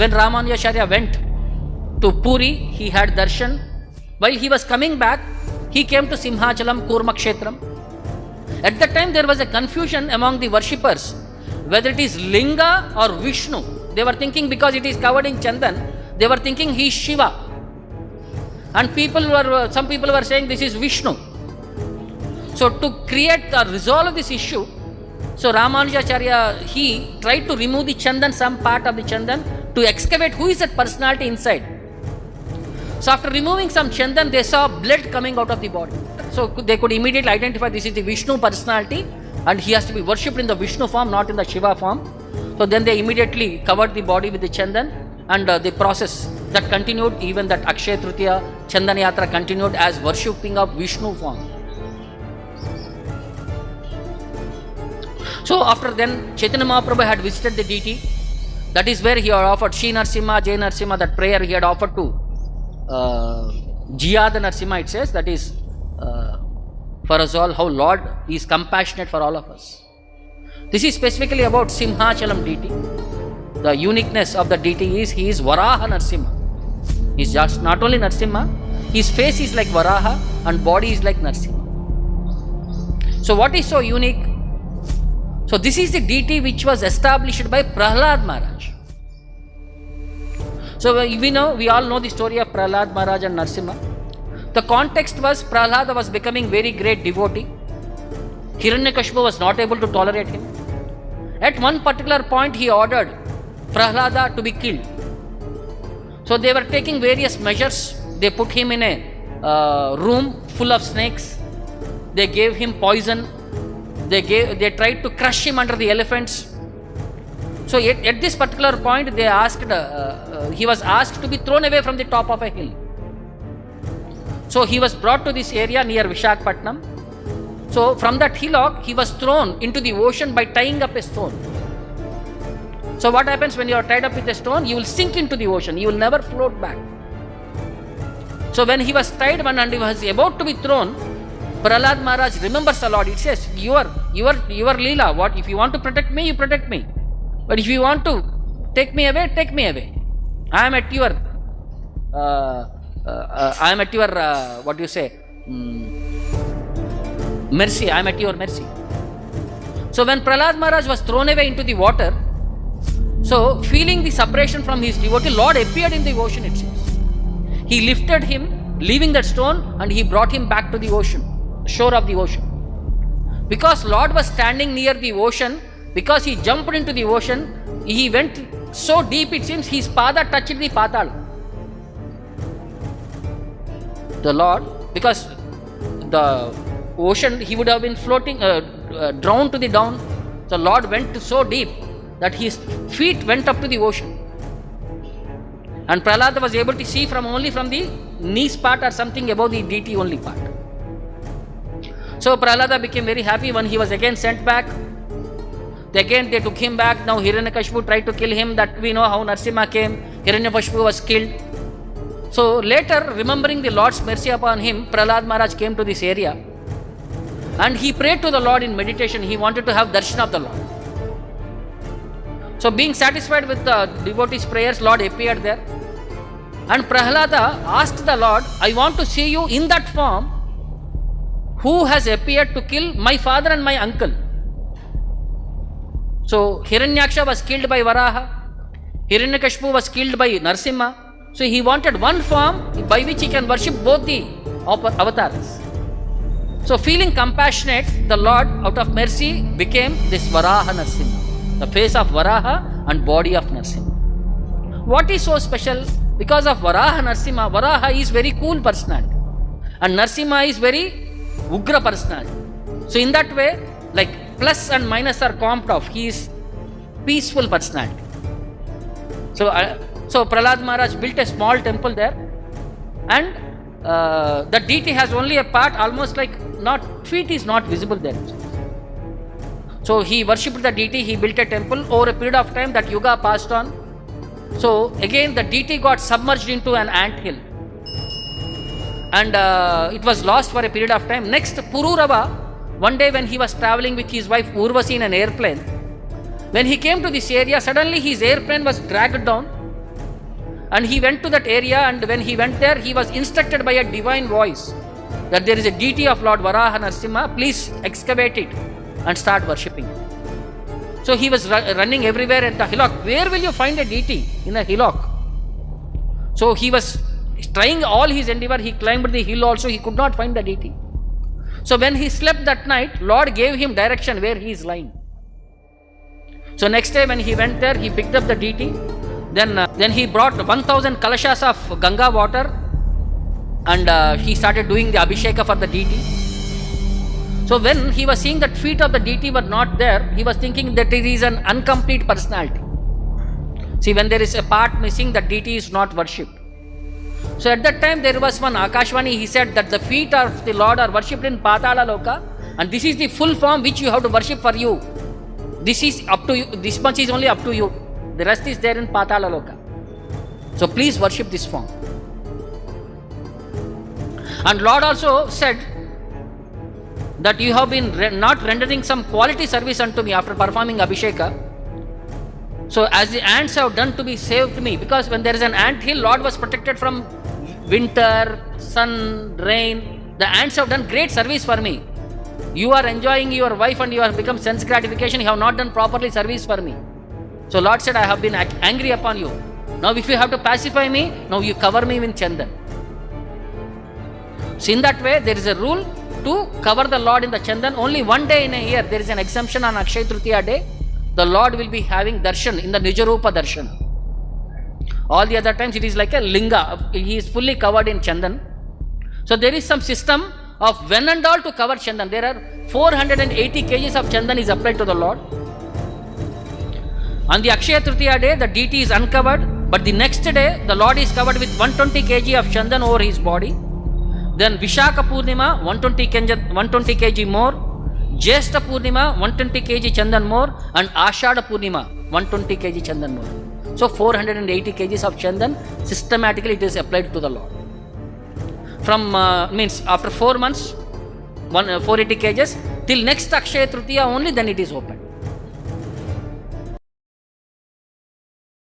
when Ramanujacharya went to Puri, he had darshan. While he was coming back, he came to Simhachalam, Kurmakshetram. At that time, there was a confusion among the worshippers, whether it is Linga or Vishnu. They were thinking because it is covered in Chandan, they were thinking he is Shiva. And some people were saying this is Vishnu. So to create or resolve this issue, so Ramanujacharya, he tried to remove the Chandan, some part of the Chandan, to excavate who is that personality inside. So after removing some Chandan, they saw blood coming out of the body. So they could immediately identify this is the Vishnu personality and he has to be worshipped in the Vishnu form, not in the Shiva form. So then they immediately covered the body with the Chandan, and the process that continued, even that Akshaya Tritiya Chandan Yatra continued as worshipping of Vishnu form. So after then, Chaitanya Mahaprabhu had visited the deity. That is where he had offered Shri Narasimha, Jai Narasimha, that prayer he had offered to Jiyada Narasimha, it says, that is for us all, how Lord is compassionate for all of us. This is specifically about Simhachalam deity. The uniqueness of the deity is he is Varaha Narasimha. He is just not only Narasimha, his face is like Varaha and body is like Narasimha. So what is so unique? So this is the deity which was established by Prahlada Maharaja. So we all know the story of Prahlada Maharaja and Narasimha. The context was Prahlada was becoming very great devotee. Hiranyakasipu was not able to tolerate him. At one particular point, he ordered Prahlada to be killed. So they were taking various measures. They put him in a room full of snakes. They gave him poison. They tried to crush him under the elephants. So at this particular point, he was asked to be thrown away from the top of a hill. So he was brought to this area near Visakhapatnam. So from that hillock, he was thrown into the ocean by tying up a stone. So what happens when you are tied up with a stone? You will sink into the ocean. You will never float back. So when he was tied and he was about to be thrown, Prahlada Maharaj remembers the Lord. It says, your Leela, what if you want to protect me, you protect me. But if you want to take me away, take me away. I am at your what do you say? Mercy. I am at your mercy. So when Prahlada Maharaj was thrown away into the water, so feeling the separation from his devotee, Lord appeared in the ocean, it seems. He lifted him, leaving that stone, and he brought him back to the ocean, shore of the ocean. Because Lord was standing near the ocean, because he jumped into the ocean, he went so deep, it seems, his pada touched the Patala. The Lord, because the ocean, he would have been floating, drowned to the down. So Lord went so deep that his feet went up to the ocean. And Prahlada was able to see only from the knees part or something above the deity only part. So Prahlada became very happy when he was again sent back. Again they took him back. Now Hiranyakasipu tried to kill him. That we know how Narasimha came. Hiranyakasipu was killed. So later, remembering the Lord's mercy upon him, Prahlada Maharaj came to this area and he prayed to the Lord in meditation. He wanted to have darshan of the Lord. So being satisfied with the devotees' prayers, Lord appeared there. And Prahlada asked the Lord, I want to see you in that form who has appeared to kill my father and my uncle. So Hiranyaksha was killed by Varaha. Hiranyakasipu was killed by Narasimha. So he wanted one form by which he can worship both the avatars. So feeling compassionate, the Lord out of mercy became this Varaha Narasimha, the face of Varaha and body of Narasimha. What is so special? Because of Varaha Narasimha, Varaha is very cool personality and Narasimha is very Ugra personality. So in that way, like plus and minus are comped off. He is peaceful personality. So Prahlada Maharaj built a small temple there, and the deity has only a part, almost like feet is not visible there. So he worshipped the deity, he built a temple. Over a period of time, that yuga passed on. So again the deity got submerged into an ant hill, and it was lost for a period of time. Next, Pururava, one day when he was traveling with his wife Urvasi in an airplane, when he came to this area, suddenly his airplane was dragged down And he went to that area, and when he went there, he was instructed by a divine voice that there is a deity of Lord Varaha Narasimha, please excavate it and start worshipping. So he was running everywhere at the hillock. Where will you find a deity in a hillock? So he was trying all his endeavor. He climbed the hill also, he could not find the deity. So when he slept that night, Lord gave him direction where he is lying. So next day when he went there, he picked up the deity. Then he brought 1000 kalashas of Ganga water, and he started doing the abhisheka for the deity. So when he was seeing that feet of the deity were not there, he was thinking that it is an incomplete personality. See, when there is a part missing, the deity is not worshipped. So at that time there was one Akashvani, he said that the feet of the Lord are worshipped in Patala Loka, and this is the full form which you have to worship for you. This is up to you, this much is only up to you. The rest is there in Patala Loka. So please worship this form. And Lord also said that you have been not rendering some quality service unto me after performing Abhisheka. So as the ants have done to be saved me, because when there is an ant hill, Lord was protected from winter, sun, rain. The ants have done great service for me. You are enjoying your wife and you have become sense gratification. You have not done properly service for me. So Lord said, I have been angry upon you. Now if you have to pacify me, now you cover me with chandan. So in that way, there is a rule to cover the Lord in the chandan. Only one day in a year, there is an exemption on Akshaya Tritiya day. The Lord will be having darshan in the Nijarupa darshan. All the other times it is like a linga. He is fully covered in chandan. So there is some system of when and all to cover chandan. There are 480 kgs of chandan is applied to the Lord. On the Akshaya Tritiya day, the deity is uncovered, but the next day, the Lord is covered with 120 kg of chandan over his body. Then Visakhapatnam, 120 kg more. Jyeshta Purnima, 120 kg chandan more. And Ashada Purnima, 120 kg chandan more. So 480 kgs of chandan, systematically it is applied to the Lord. From, means after 4 months, 480 kgs, till next Akshaya Tritiya only, then it is open.